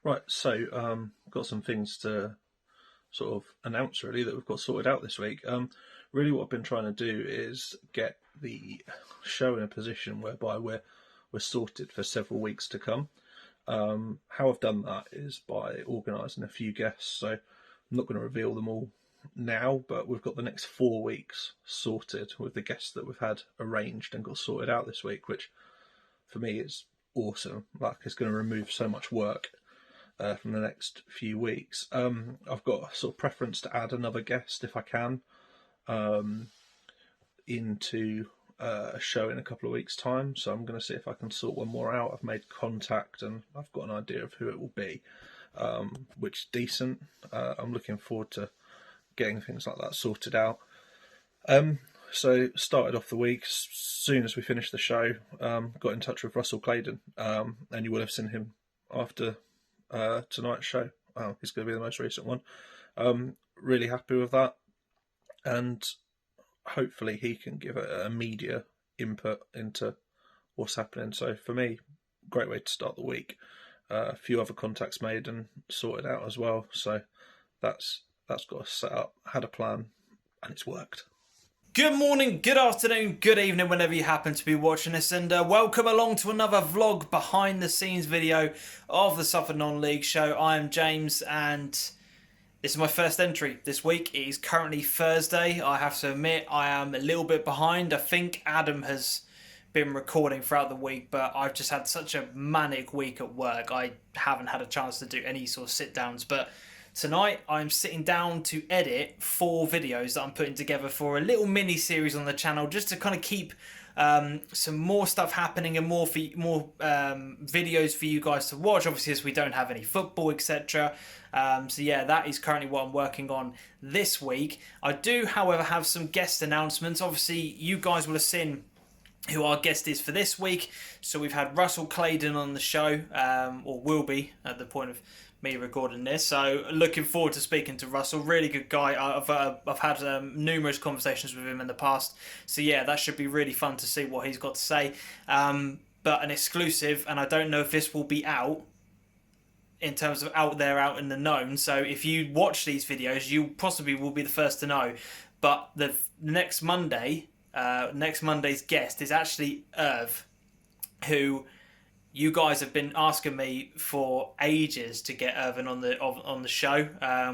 Right, so got some things to sort of announce really that we've got sorted out this week. Really, what I've been trying to do is get the show in a position whereby we're sorted for several weeks to come. How I've done that is by organising a few guests. So I'm not going to reveal them all now, but we've got the next 4 weeks sorted with the guests that we've had arranged and got sorted out this week, which for me is awesome. Like, it's going to remove so much work from the next few weeks. I've got a sort of preference to add another guest if I can into a show in a couple of weeks' time. So I'm going to see if I can sort one more out. I've made contact and I've got an idea of who it will be, which is decent. I'm looking forward to getting things like that sorted out. So started off the week, as soon as we finished the show, got in touch with Russell Claydon, and you will have seen him after tonight's show. He's going to be the most recent one. Really happy with that, and hopefully he can give a media input into what's happening. So for me, great way to start the week. A few other contacts made and sorted out as well. So that's got us set up, had a plan, and it's worked. Good morning, good afternoon, good evening, whenever you happen to be watching this, and welcome along to another vlog behind the scenes video of the Suffolk Non-League show. I am James, and this is my first entry this week. It is currently Thursday. I have to admit I am a little bit behind. I think Adam has been recording throughout the week, but I've just had such a manic week at work. I haven't had a chance to do any sort of sit downs, but tonight I'm sitting down to edit 4 videos that I'm putting together for a little mini series on the channel, just to kind of keep some more stuff happening and more videos for you guys to watch, obviously, as we don't have any football, etc. So yeah, that is currently what I'm working on this week. I do, however, have some guest announcements. Obviously, you guys will have seen who our guest is for this week. So we've had Russell Claydon on the show, or will be at the point of me recording this. So looking forward to speaking to Russell. Really good guy. I've had numerous conversations with him in the past. So yeah, that should be really fun to see what he's got to say. But an exclusive, and I don't know if this will be out in terms of out in the known. So if you watch these videos, you possibly will be the first to know. But the next Monday, next Monday's guest is actually Irv, who you guys have been asking me for ages to get Irvin on the show.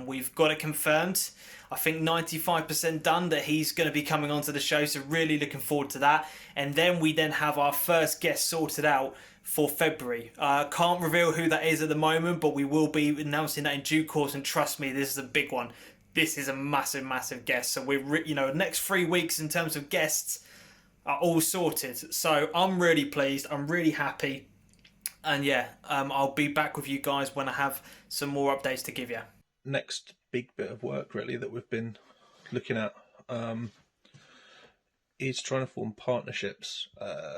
We've got it confirmed. I think 95% done that he's going to be coming onto the show, so really looking forward to that. And then we have our first guest sorted out for February. Can't reveal who that is at the moment, but we will be announcing that in due course. And trust me, this is a big one. This is a massive, massive guest. So we're, next 3 weeks in terms of guests are all sorted. So I'm really pleased. I'm really happy. And yeah, I'll be back with you guys when I have some more updates to give you. Next big bit of work really that we've been looking at is trying to form partnerships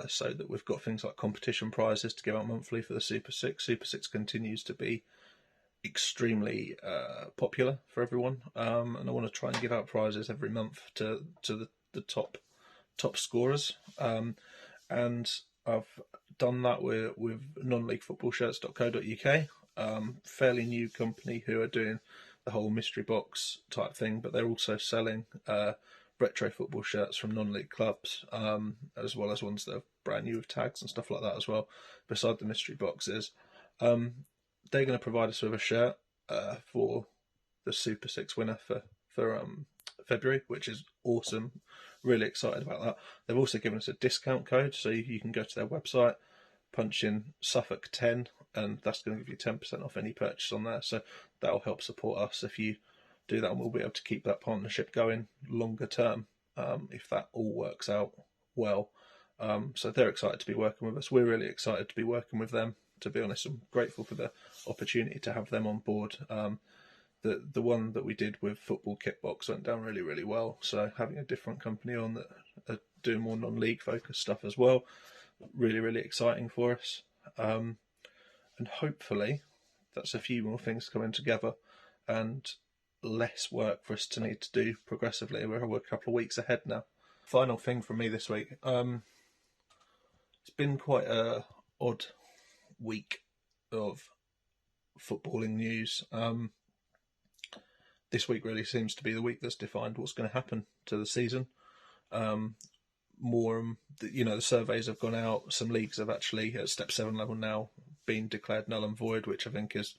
so that we've got things like competition prizes to give out monthly for the Super Six. Super Six continues to be extremely popular for everyone, and I want to try and give out prizes every month to the top scorers, and I've done that with nonleaguefootballshirts.co.uk, fairly new company who are doing the whole mystery box type thing, but they're also selling retro football shirts from non-league clubs, as well as ones that are brand new with tags and stuff like that as well, beside the mystery boxes. They're going to provide us with a shirt for the Super Six winner for February, which is awesome. Really excited about that. They've also given us a discount code, so you can go to their website, punch in Suffolk 10, and that's going to give you 10% off any purchase on there. So that'll help support us if you do that, and we'll be able to keep that partnership going longer term if that all works out well. So they're excited to be working with us. We're really excited to be working with them. To be honest, I'm grateful for the opportunity to have them on board. The one that we did with Football Kitbox went down really, really well. So having a different company on that are doing more non-league focused stuff as well, really, really exciting for us. And hopefully that's a few more things coming together and less work for us to need to do progressively. We're a couple of weeks ahead now. Final thing from me this week. It's been quite a odd week of footballing news. This week really seems to be the week that's defined what's going to happen to the season. More, the surveys have gone out. Some leagues have actually, at Step 7 level now, been declared null and void, which I think is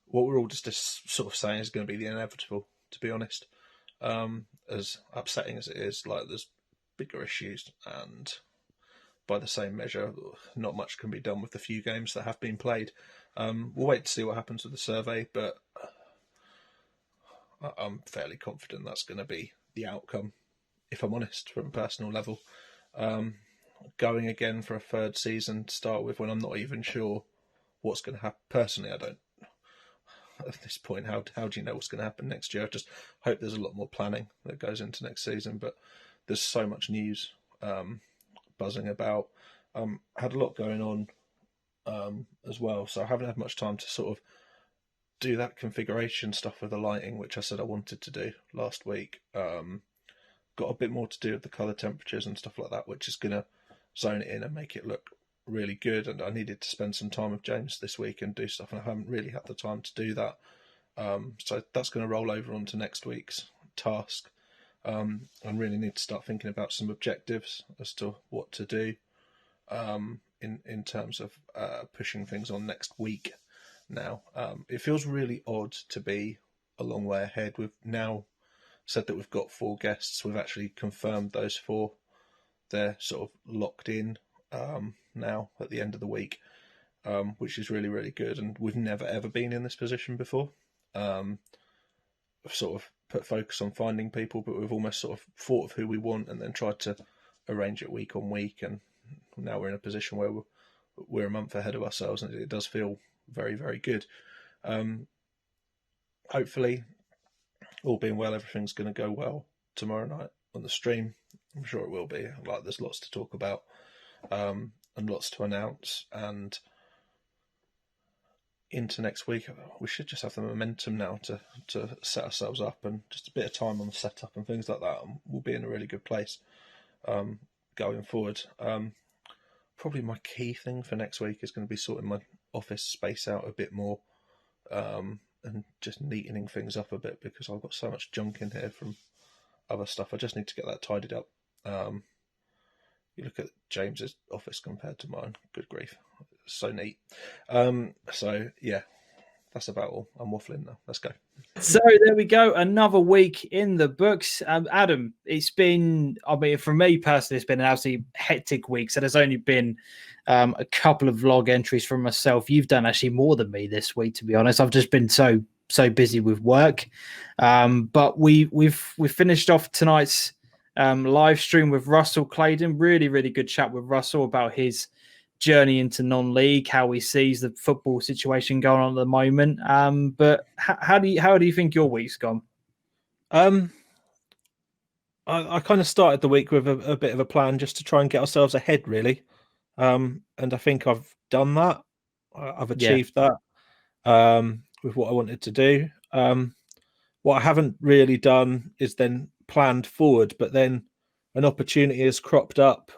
what we're all just sort of saying is going to be the inevitable, to be honest. As upsetting as it is, like, there's bigger issues, and by the same measure, not much can be done with the few games that have been played. We'll wait to see what happens with the survey, but I'm fairly confident that's going to be the outcome, if I'm honest, from a personal level. Going again for a third season to start with when I'm not even sure what's going to happen. Personally, I don't. At this point, how do you know what's going to happen next year? I just hope there's a lot more planning that goes into next season, but there's so much news buzzing about. Had a lot going on as well, so I haven't had much time to sort of do that configuration stuff with the lighting, which I said I wanted to do last week. Got a bit more to do with the colour temperatures and stuff like that, which is going to zone it in and make it look really good. And I needed to spend some time with James this week and do stuff, and I haven't really had the time to do that. So that's going to roll over onto next week's task. I really need to start thinking about some objectives as to what to do in terms of pushing things on next week now. It feels really odd to be a long way ahead. We've now said that we've got 4 guests. We've actually confirmed those 4. They're sort of locked in now at the end of the week, which is really, really good. And we've never, ever been in this position before. We've sort of put focus on finding people, but we've almost sort of thought of who we want and then tried to arrange it week on week. And now we're in a position where we're a month ahead of ourselves, and it does feel very, very good. Hopefully, all being well, everything's going to go well tomorrow night on the stream. I'm sure it will be. Like, there's lots to talk about and lots to announce. And into next week, we should just have the momentum now to set ourselves up, and just a bit of time on the setup and things like that, and we'll be in a really good place going forward. Probably my key thing for next week is going to be sorting my office space out a bit more and just neatening things up a bit, because I've got so much junk in here from other stuff. I just need to get that tidied up. You look at James's office compared to mine, good grief, it's so neat. So yeah, that's about all. I'm waffling now. Let's go. So there we go, another week in the books. Adam, it's been, I mean, for me personally, it's been an absolutely hectic week. So there's only been a couple of vlog entries from myself. You've done actually more than me this week, to be honest. I've just been so busy with work. But we've finished off tonight's live stream with Russell Claydon. Really, really good chat with Russell about his journey into non-league, how he sees the football situation going on at the moment. But how do you think your week's gone? I kind of started the week with a bit of a plan just to try and get ourselves ahead, really. And I think I've done that. I've achieved that with what I wanted to do. What I haven't really done is then planned forward, but then an opportunity has cropped up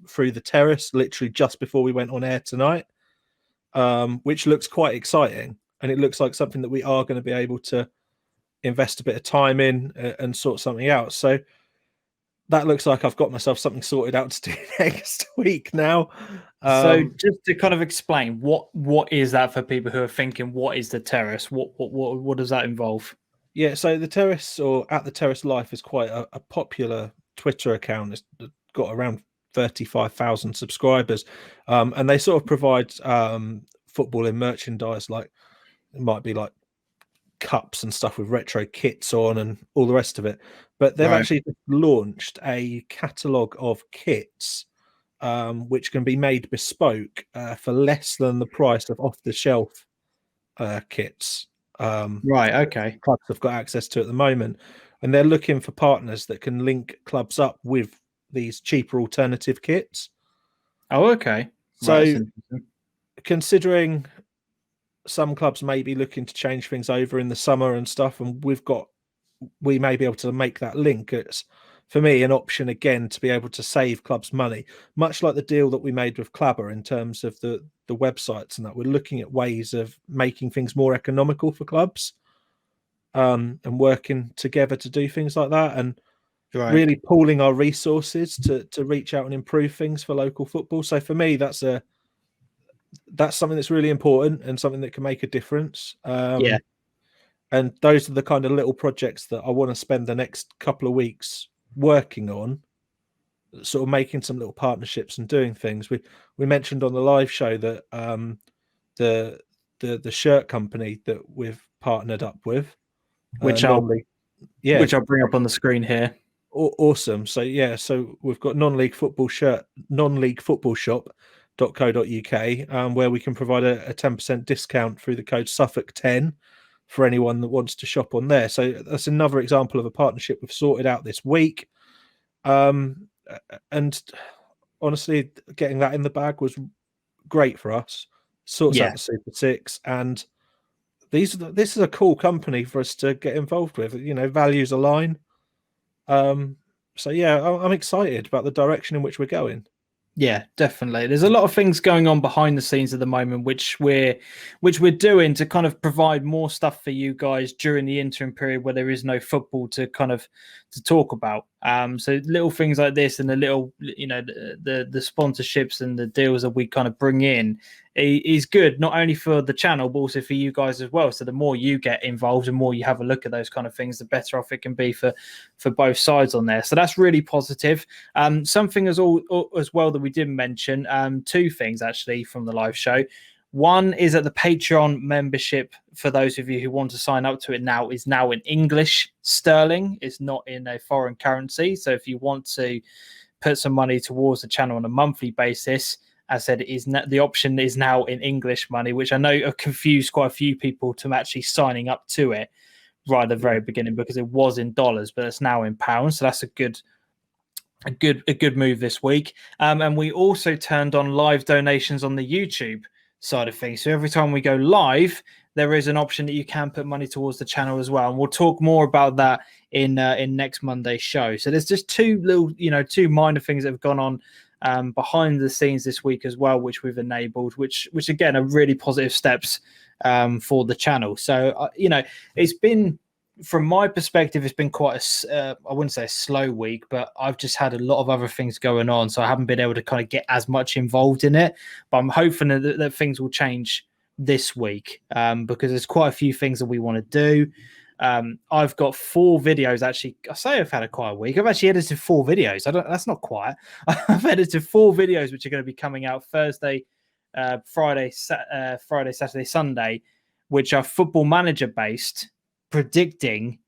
through the terrace literally just before we went on air tonight, which looks quite exciting, and it looks like something that we are going to be able to invest a bit of time in and sort something out. So that looks like I've got myself something sorted out to do next week now. So just to kind of explain, what is that for people who are thinking, what is the terrace? What does that involve? Yeah, so the terrace, or At the Terrace Life, is quite a popular Twitter account. It's got around 35,000 subscribers, and they sort of provide football in merchandise, like it might be like cups and stuff with retro kits on and all the rest of it. But they've actually launched a catalogue of kits which can be made bespoke for less than the price of off-the-shelf kits. Okay. Clubs have got access to at the moment, and they're looking for partners that can link clubs up with these cheaper alternative kits. Oh, okay. So considering some clubs may be looking to change things over in the summer and stuff, and we may be able to make that link. It's for me, an option again to be able to save clubs money, much like the deal that we made with Clabber in terms of the websites and that. We're looking at ways of making things more economical for clubs, and working together to do things like that, and really pooling our resources to reach out and improve things for local football. So for me, that's something that's really important and something that can make a difference. And those are the kind of little projects that I want to spend the next couple of weeks working on, sort of making some little partnerships and doing things. We mentioned on the live show that the shirt company that we've partnered up with, which I'll bring up on the screen here. Awesome. So we've got non-league football shop.co.uk, where we can provide a 10% discount through the code Suffolk10 for anyone that wants to shop on there. So that's another example of a partnership we've sorted out this week. And honestly, getting that in the bag was great for us. Sorts out the Super Six, and this is a cool company for us to get involved with. Values align. So I'm excited about the direction in which we're going. Yeah, definitely. There's a lot of things going on behind the scenes at the moment, which we're doing to kind of provide more stuff for you guys during the interim period where there is no football to talk about. So little things like this and the little, the sponsorships and the deals that we kind of bring in is good, not only for the channel, but also for you guys as well. So the more you get involved and more you have a look at those kind of things, the better off it can be for both sides on there. So that's really positive. Something as well that we didn't mention, two things actually from the live show. One is that the Patreon membership, for those of you who want to sign up to it now, is now in English sterling. It's not in a foreign currency. So if you want to put some money towards the channel on a monthly basis, as I said, the option is now in English money, which I know confused quite a few people to actually signing up to it right at the very beginning, because it was in dollars, but it's now in pounds. So that's a good move this week. And we also turned on live donations on the YouTube side of things. So every time we go live, there is an option that you can put money towards the channel as well. And we'll talk more about that in next Monday's show. So there's just two minor things that have gone on behind the scenes this week as well, which we've enabled, which again are really positive steps for the channel. So it's been, from my perspective, it's been quite I wouldn't say a slow week, but I've just had a lot of other things going on, so I haven't been able to kind of get as much involved in it. But I'm hoping that things will change this week, because there's quite a few things that we want to do. I've got 4 videos. Actually, I say I've had a quiet week. I've actually edited 4 videos. That's not quiet. I've edited 4 videos which are going to be coming out Thursday, Friday, Saturday, Sunday, which are Football Manager based, predicting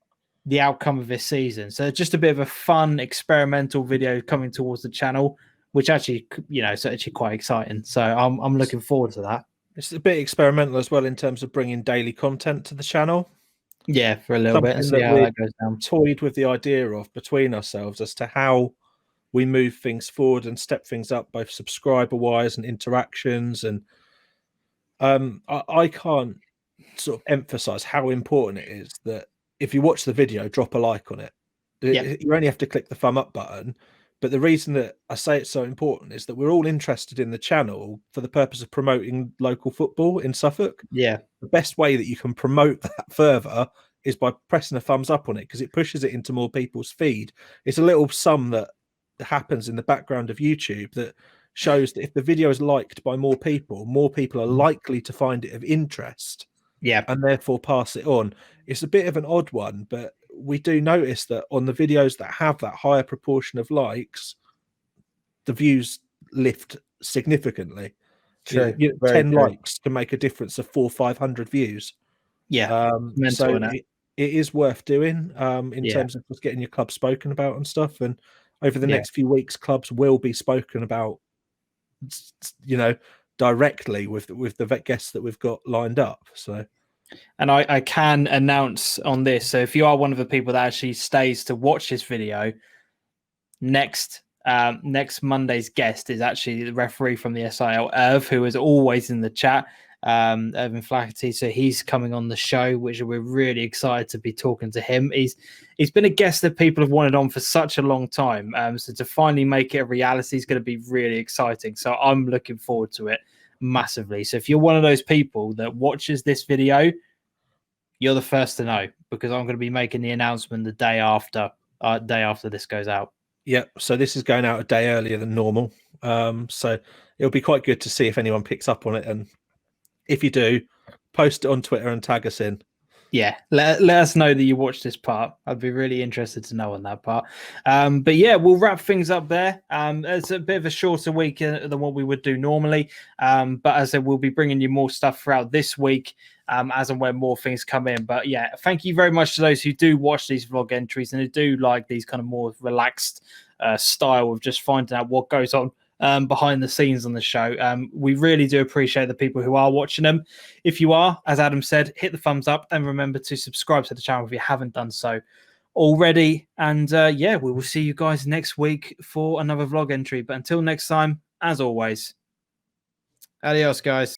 the outcome of this season. So just a bit of a fun experimental video coming towards the channel, which actually, is actually quite exciting. So I'm looking forward to that. It's a bit experimental as well in terms of bringing daily content to the channel. Yeah, for a little bit, and see how that goes down. Toyed with the idea of between ourselves as to how we move things forward and step things up, both subscriber wise and interactions. And I can't sort of emphasize how important it is that if you watch the video, drop a like on it. You only have to click the thumb up button. But the reason that I say it's so important is that we're all interested in the channel for the purpose of promoting local football in Suffolk. Yeah. The best way that you can promote that further is by pressing a thumbs up on it, because it pushes it into more people's feed. It's a little sum that happens in the background of YouTube that shows that if the video is liked by more people are likely to find it of interest. Yeah. And therefore pass it on. It's a bit of an odd one, but we do notice that on the videos that have that higher proportion of likes, the views lift significantly. True. 10 likes can make a difference of 400-500 views. Yeah. So it is worth doing in terms of just getting your club spoken about and stuff. And over the next few weeks, clubs will be spoken about, directly with the vet guests that we've got lined up. So, and I can announce on this. So if you are one of the people that actually stays to watch this video, next Monday's guest is actually the referee from the SIL, Irv, who is always in the chat. Evan Flaherty. So he's coming on the show, which we're really excited to be talking to him. He's been a guest that people have wanted on for such a long time. So to finally make it a reality is going to be really exciting. So I'm looking forward to it massively. So if you're one of those people that watches this video, you're the first to know, because I'm going to be making the announcement the day after this goes out. Yeah, so this is going out a day earlier than normal. So it'll be quite good to see if anyone picks up on it, and if you do, post it on Twitter and tag us in. Yeah, let us know that you watched this part. I'd be really interested to know on that part. But yeah, we'll wrap things up there. It's a bit of a shorter week than what we would do normally. But as I said, we'll be bringing you more stuff throughout this week as and when more things come in. But yeah, thank you very much to those who do watch these vlog entries and who do like these kind of more relaxed style of just finding out what goes on behind the scenes on the show. We really do appreciate the people who are watching them. If you are, as Adam said, hit the thumbs up and remember to subscribe to the channel if you haven't done so already. And yeah, we will see you guys next week for another vlog entry. But until next time, as always, adios, guys.